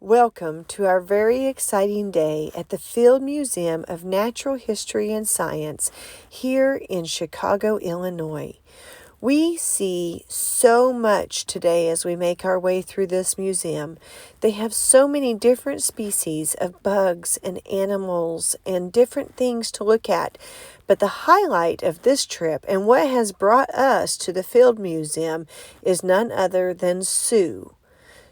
Welcome to our very exciting day at the Field Museum of Natural History and Science here in Chicago, Illinois. We see so much today as we make our way through this museum. They have so many different species of bugs and animals and different things to look at. But the highlight of this trip and what has brought us to the Field Museum is none other than Sue.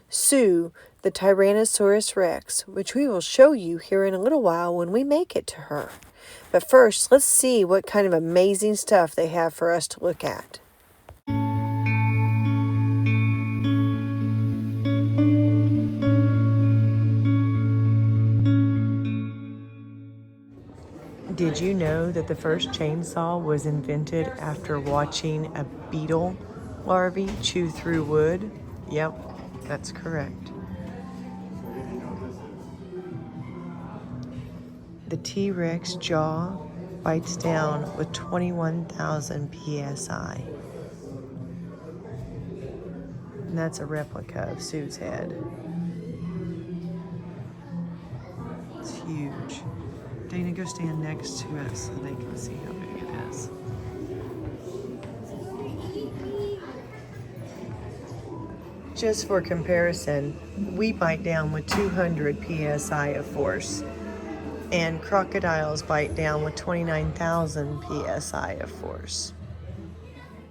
Sue, the Tyrannosaurus Rex, which we will show you here in a little while when we make it to her. But first, let's see what kind of amazing stuff they have for us to look at. Did you know that the first chainsaw was invented after watching a beetle larvae chew through wood? Yep, that's correct. The T-Rex jaw bites down with 21,000 psi. And that's a replica of Sue's head. It's huge. Dana, go stand next to it so they can see how big it is. Just for comparison, we bite down with 200 psi of force, and crocodiles bite down with 29,000 psi of force.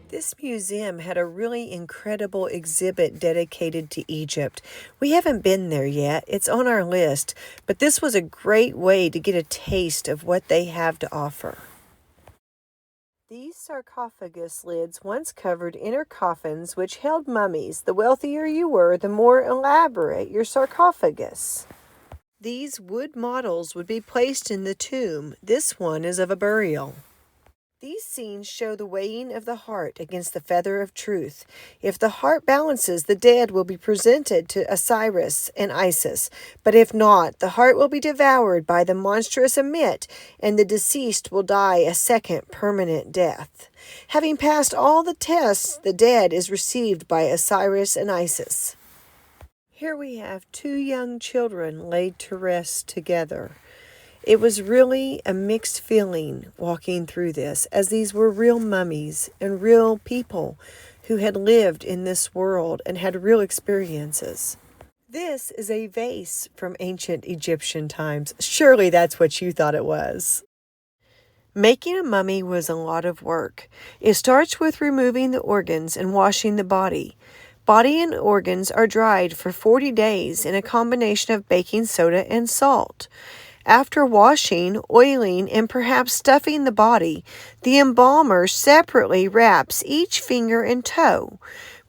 This museum had a really incredible exhibit dedicated to Egypt. We haven't been there yet. It's on our list, but this was a great way to get a taste of what they have to offer. These sarcophagus lids once covered inner coffins which held mummies. The wealthier you were, the more elaborate your sarcophagus. These wood models would be placed in the tomb. This one is of a burial. These scenes show the weighing of the heart against the feather of truth. If the heart balances, the dead will be presented to Osiris and Isis. But if not, the heart will be devoured by the monstrous Ammit, and the deceased will die a second permanent death. Having passed all the tests, the dead is received by Osiris and Isis. Here we have two young children laid to rest together. It was really a mixed feeling walking through this, as these were real mummies and real people who had lived in this world and had real experiences. This is a vase from ancient Egyptian times. Surely that's what you thought it was. Making a mummy was a lot of work. It starts with removing the organs and washing the body. Body and organs are dried for 40 days in a combination of baking soda and salt. After washing, oiling, and perhaps stuffing the body, the embalmer separately wraps each finger and toe.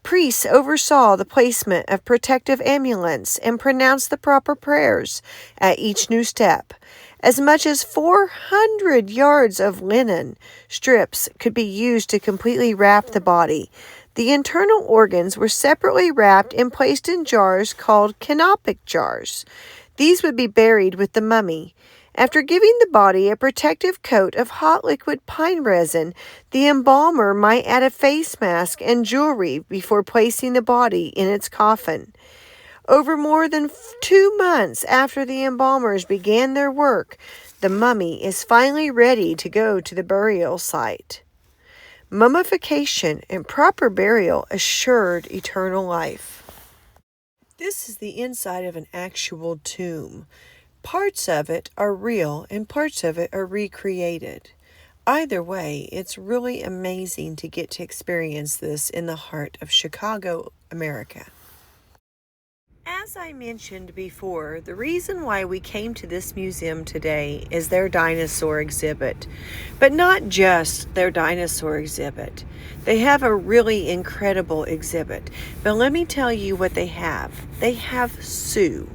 Priests oversaw the placement of protective amulets and pronounced the proper prayers at each new step. As much as 400 yards of linen strips could be used to completely wrap the body. The internal organs were separately wrapped and placed in jars called canopic jars. These would be buried with the mummy. After giving the body a protective coat of hot liquid pine resin, the embalmer might add a face mask and jewelry before placing the body in its coffin. Over more than 2 months after the embalmers began their work, the mummy is finally ready to go to the burial site. Mummification and proper burial assured eternal life. This is the inside of an actual tomb. Parts of it are real and parts of it are recreated. Either way, it's really amazing to get to experience this in the heart of Chicago, America. As I mentioned before, the reason why we came to this museum today is their dinosaur exhibit. But not just their dinosaur exhibit. They have a really incredible exhibit. But let me tell you what they have. They have Sue.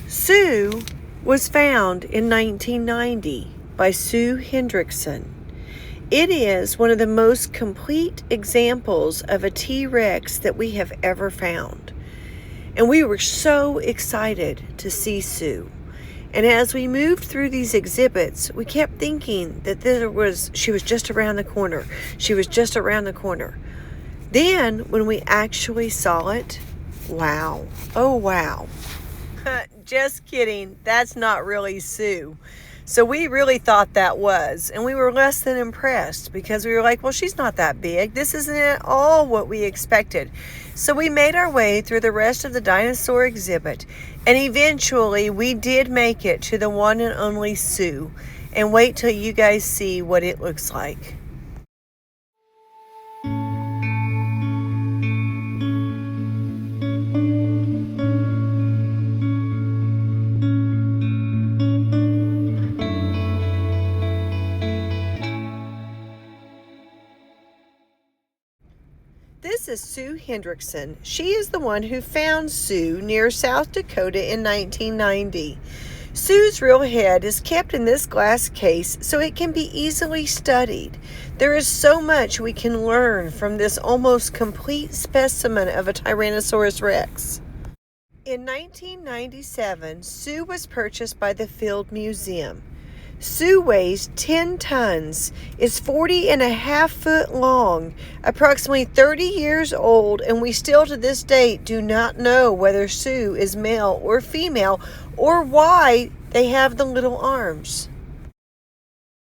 Sue was found in 1990 by Sue Hendrickson. It is one of the most complete examples of a T-Rex that we have ever found. And we were so excited to see Sue. And as we moved through these exhibits, we kept thinking that she was just around the corner. She was just around the corner. Then when we actually saw it, wow. Oh, wow. Just kidding. That's not really Sue. So we really thought that was, and we were less than impressed because we were like, well, she's not that big. This isn't at all what we expected. So we made our way through the rest of the dinosaur exhibit, and eventually we did make it to the one and only Sue. And wait till you guys see what it looks like. This is Sue Hendrickson. She is the one who found Sue near South Dakota in 1990. Sue's real head is kept in this glass case so it can be easily studied. There is so much we can learn from this almost complete specimen of a Tyrannosaurus Rex. In 1997, Sue was purchased by the Field Museum. Sue weighs 10 tons, is 40.5 feet long, approximately 30 years old, and we still to this date do not know whether Sue is male or female or why they have the little arms.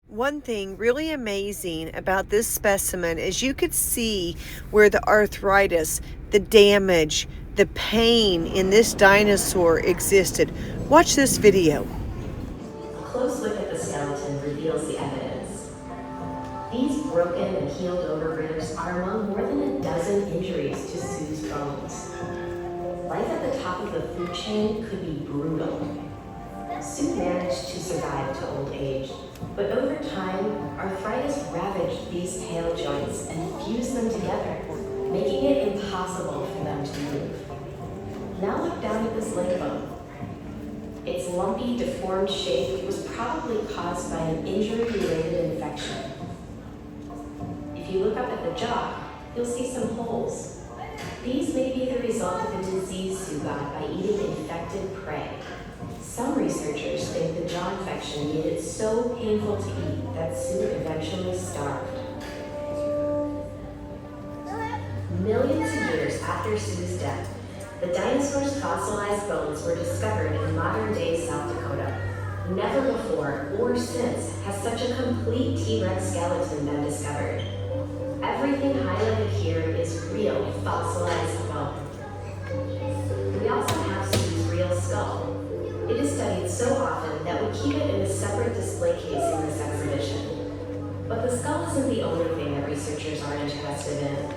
One thing really amazing about this specimen is you could see where the arthritis, the damage, the pain in this dinosaur existed. Watch this video. A close look at the skeleton reveals the evidence. These broken and healed over ribs are among more than a dozen injuries to Sue's bones. Life at the top of the food chain could be brutal. Sue managed to survive to old age, but over time, arthritis ravaged these pale joints and fused them together, making it impossible for them to move. Now look down at this leg bone. Its lumpy, deformed shape was probably caused by an injury-related infection. If you look up at the jaw, you'll see some holes. These may be the result of a disease Sue got by eating infected prey. Some researchers think the jaw infection made it so painful to eat that Sue eventually starved. Millions of years after Sue's death, the dinosaur's fossilized bones were discovered in modern-day South Dakota. Never before or since has such a complete T-Rex skeleton been discovered. Everything highlighted here is real fossilized bone. We also have Sue's real skull. It is studied so often that we keep it in a separate display case in this exhibition. But the skull isn't the only thing that researchers are interested in.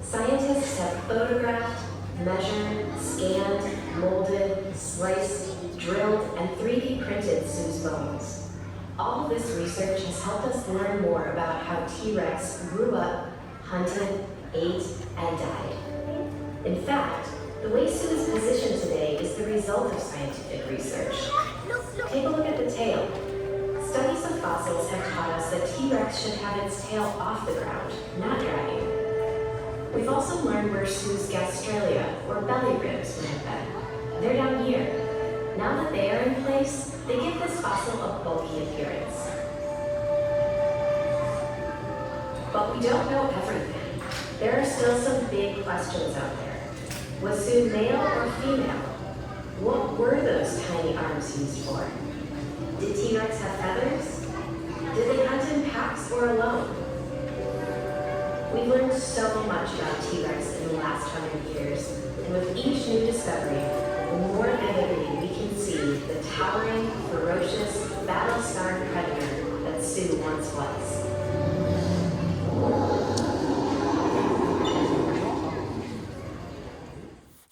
Scientists have photographed, measured, scanned, molded, sliced, drilled, and 3D printed Sue's bones. All of this research has helped us learn more about how T-Rex grew up, hunted, ate, and died. In fact, the way Sue is positioned today is the result of scientific research. Take a look at the tail. Studies of fossils have taught us that T-Rex should have its tail off the ground, not dragging. We've also learned where Sue's gastralia, or belly ribs, would have been. They're down here. Now that they are in place, they give this fossil a bulky appearance. But we don't know everything. There are still some big questions out there. Was Sue male or female? What were those tiny arms used for? Did T-Rex have feathers? Did they hunt in packs or alone? We've learned so much about T-Rex in the last 100 years, and with each new discovery, the more vividly we can see the towering, ferocious, battle-scarred predator that Sue once was.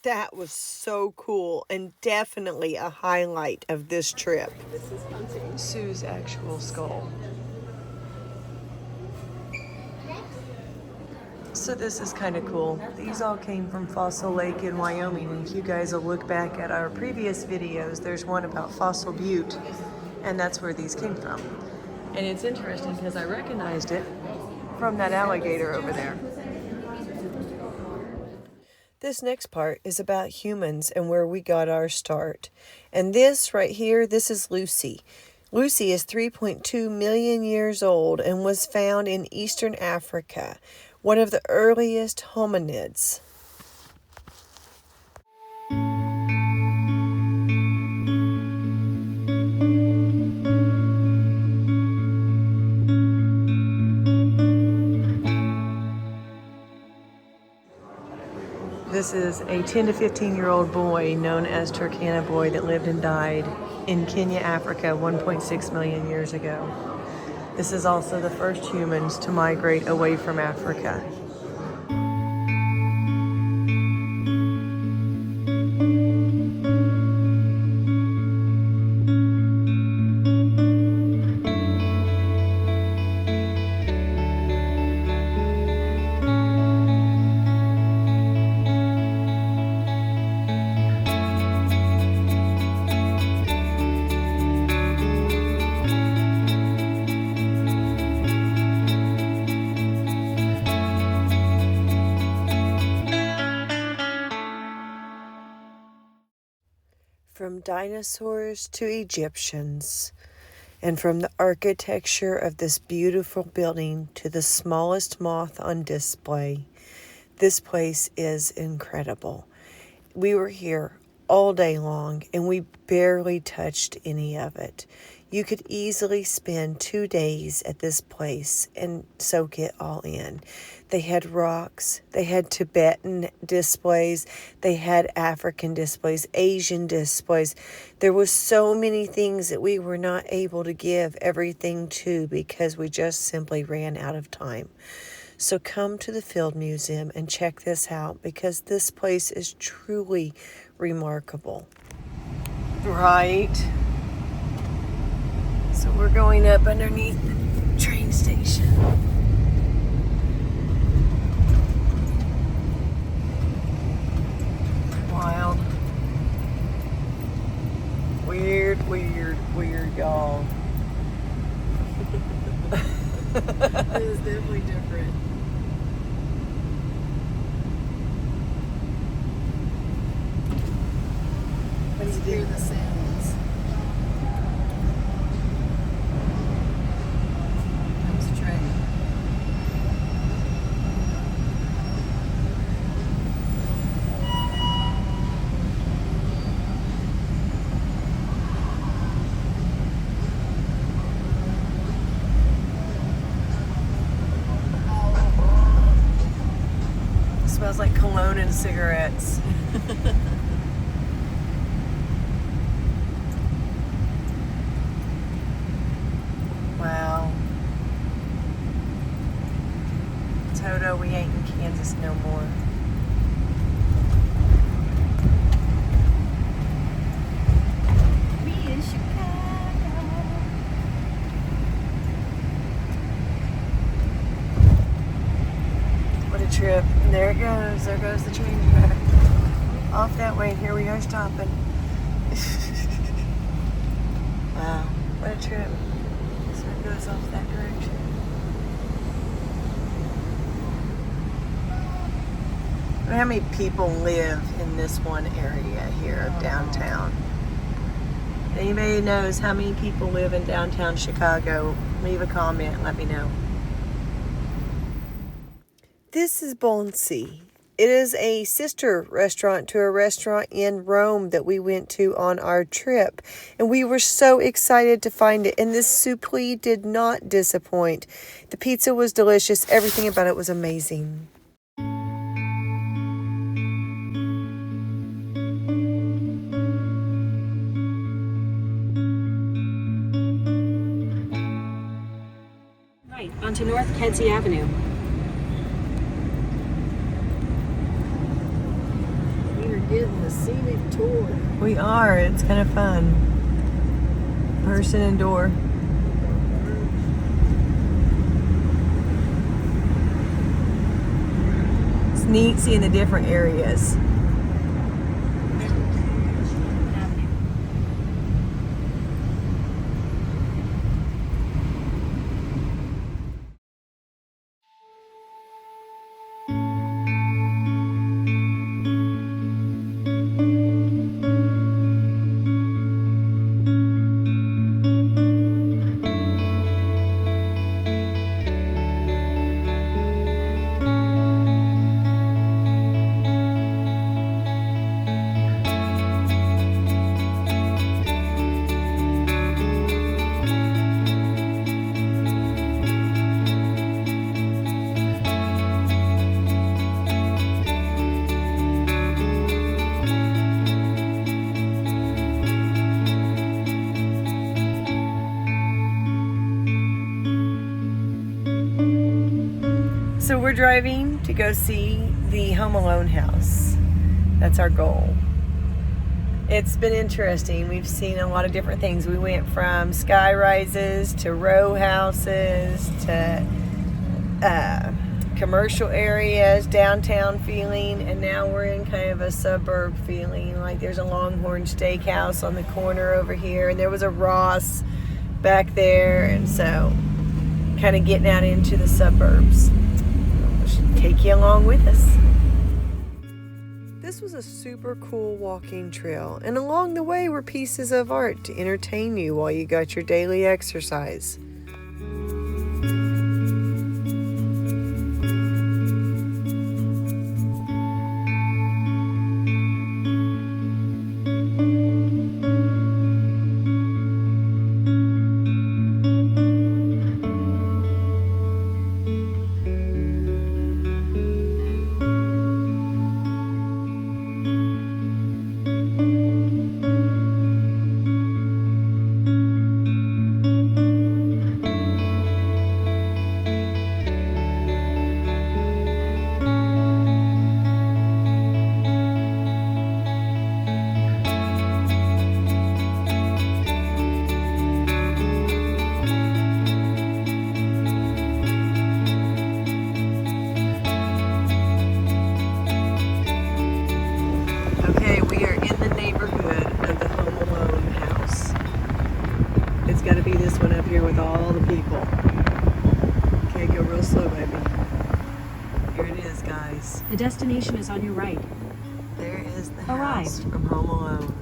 That was so cool and definitely a highlight of this trip. Sue's actual skull. So this is kind of cool. These all came from Fossil Lake in Wyoming. And if you guys will look back at our previous videos, there's one about Fossil Butte, and that's where these came from. And it's interesting because I recognized it from that alligator over there. This next part is about humans and where we got our start. And this right here, this is Lucy. Lucy is 3.2 million years old and was found in Eastern Africa, one of the earliest hominids. This is a 10 to 15-year-old boy known as Turkana Boy that lived and died in Kenya, Africa 1.6 million years ago. This is also the first humans to migrate away from Africa. From dinosaurs to Egyptians, and from the architecture of this beautiful building to the smallest moth on display, this place is incredible. We were here all day long and we barely touched any of it. You could easily spend 2 days at this place and soak it all in. They had rocks, they had Tibetan displays, they had African displays, Asian displays. There was so many things that we were not able to give everything to because we just simply ran out of time. So come to the Field Museum and check this out because this place is truly remarkable. Right. So we're going up underneath the train station. Wild. Weird, y'all. It is definitely different. What do you Hear do? the sounds. Comes a train. It smells like cologne and cigarettes. Wow. Toto, we ain't in Kansas no more. We in Chicago. What a trip. And there it goes. There goes the train track. Off that way, and here we are stopping. Wow. What a trip. So it goes off that direction. I wonder how many people live in this one area here of downtown. Anybody knows how many people live in downtown Chicago? Leave a comment and let me know. This is Bonsi. It is a sister restaurant to a restaurant in Rome that we went to on our trip. And we were so excited to find it. And this soupli did not disappoint. The pizza was delicious. Everything about it was amazing. Right, onto North Kedzie Avenue. We are getting the scenic tour. We are. It's kind of fun. Person and door. It's neat seeing the different areas. we're driving to go see the Home Alone house. That's our goal. It's been interesting. We've seen a lot of different things. We went from sky rises to row houses to commercial areas, downtown feeling, and now we're in kind of a suburb feeling. Like there's a Longhorn Steakhouse on the corner over here, and there was a Ross back there, and so kind of getting out into the suburbs. We should take you along with us. This was a super cool walking trail, and along the way were pieces of art to entertain you while you got your daily exercise. Okay, we are in the neighborhood of the Home Alone house. It's got to be this one up here with all the people. Okay, go real slow, baby. Here it is, guys. The destination is on your right. There is the Arrived. house from Home Alone.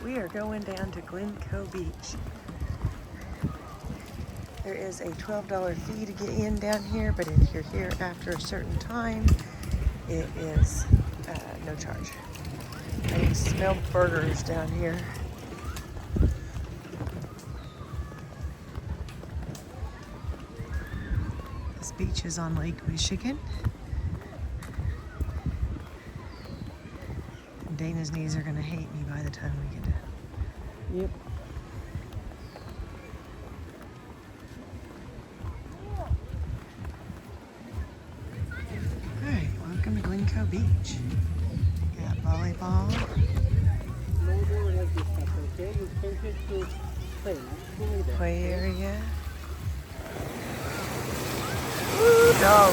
We are going down to Glencoe Beach. There is a $12 fee to get in down here, but if you're here after a certain time, it is no charge. I can smell burgers down here. This beach is on Lake Michigan. Dana's knees are gonna hate me by the time we get done. Yep. Alright, welcome to Glencoe Beach. Got volleyball. Play area. Woo, dog.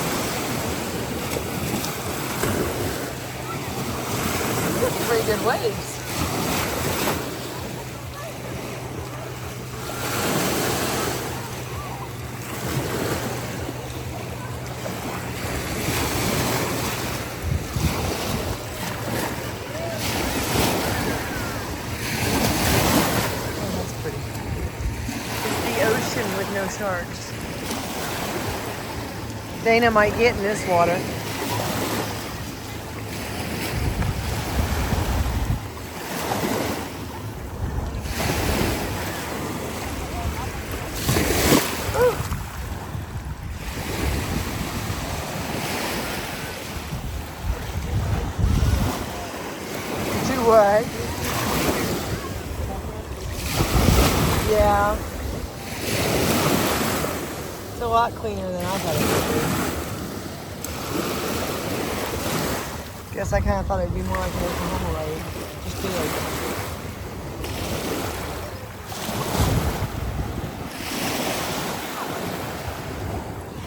Pretty good waves. With no sharks. Dana might get in this water. Do what? Yeah. It's a lot cleaner than I thought it would be. Guess I kind of thought it would be more like an Oklahoma road. Just big.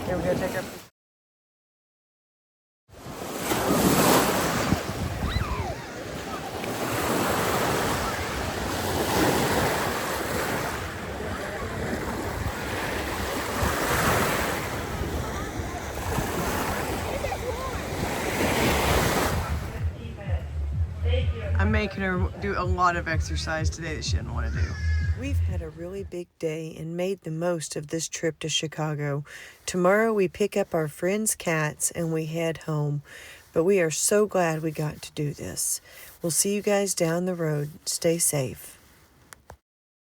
Here we go, take our picture. I'm making her do a lot of exercise today that she didn't want to do. We've had a really big day and made the most of this trip to Chicago. Tomorrow we pick up our friends' cats and we head home. But we are so glad we got to do this. We'll see you guys down the road. Stay safe.